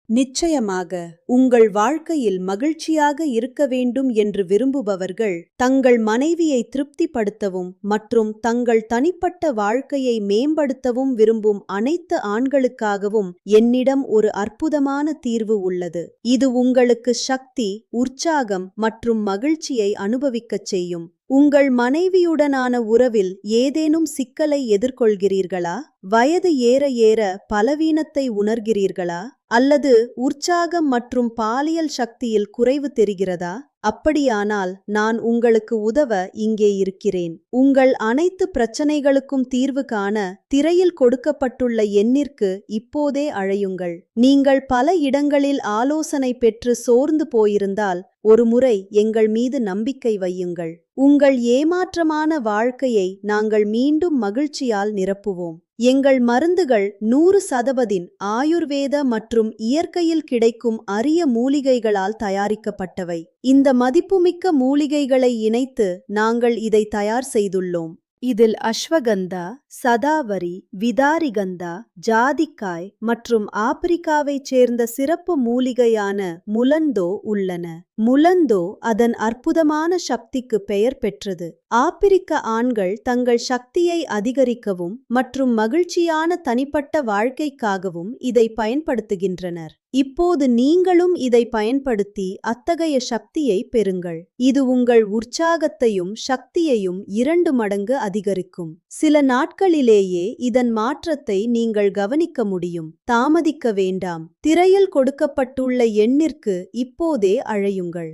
நிச்சயமாக உங்கள் வாழ்க்கையில் மகிழ்ச்சியாக இருக்க வேண்டும் என்று விரும்புபவர்கள் தங்கள் மனைவியை திருப்திப்படுத்தவும் மற்றும் தங்கள் தனிப்பட்ட வாழ்க்கையை மேம்படுத்தவும் விரும்பும் அனைத்து ஆண்களுக்காகவும் என்னிடம் ஒரு அற்புதமான தீர்வு உள்ளது. இது உங்களுக்கு சக்தி, உற்சாகம் மற்றும் மகிழ்ச்சியை அனுபவிக்கச் செய்யும். உங்கள் மனைவியுடனான உறவில் ஏதேனும் சிக்கலை எதிர்கொள்கிறீர்களா? வயது ஏற ஏற பலவீனத்தை உணர்கிறீர்களா? அல்லது உற்சாகம் மற்றும் பாலியல் சக்தியில் குறைவு தெரிகிறதா? அப்படியானால் நான் உங்களுக்கு உதவ இங்கே இருக்கிறேன். உங்கள் அனைத்து பிரச்சனைகளுக்கும் தீர்வு காண திரையில் கொடுக்கப்பட்டுள்ள எண்ணிற்கு இப்போதே அழையுங்கள். நீங்கள் பல இடங்களில் ஆலோசனை பெற்று சோர்ந்து போயிருந்தால் ஒருமுறை எங்கள் மீது நம்பிக்கை வையுங்கள். உங்கள் ஏமாற்றமான வாழ்க்கையை நாங்கள் மீண்டும் மகிழ்ச்சியால் நிரப்புவோம். எங்கள் மருந்துகள் 100% ஆயுர்வேத மற்றும் இயற்கையில் கிடைக்கும் அரிய மூலிகைகளால் தயாரிக்கப்பட்டவை. இந்த மதிப்புமிக்க மூலிகைகளை இணைத்து நாங்கள் இதை தயார் செய்துள்ளோம். இதில் அஸ்வகந்தா, சதாவரி, விதாரிகந்தா, ஜாதிக்காய் மற்றும் ஆப்பிரிக்காவைச் சேர்ந்த சிறப்பு மூலிகையான முலந்தோ உள்ளன. முலந்தோ அதன் அற்புதமான சக்திக்கு பெயர் பெற்றது. ஆப்பிரிக்க ஆண்கள் தங்கள் சக்தியை அதிகரிக்கவும் மற்றும் மகிழ்ச்சியான தனிப்பட்ட வாழ்க்கைக்காகவும் இதை பயன்படுத்துகின்றனர். இப்போது நீங்களும் இதை பயன்படுத்தி அத்தகைய சக்தியை பெறுங்கள். இது உங்கள் உற்சாகத்தையும் சக்தியையும் 2 மடங்கு அதிகரிக்கும். சில நாட்களிலேயே இதன் மாற்றத்தை நீங்கள் கவனிக்க முடியும். தாமதிக்க வேண்டாம். திரையில் கொடுக்கப்பட்டுள்ள எண்ணிற்கு இப்போதே அழையுங்கள்.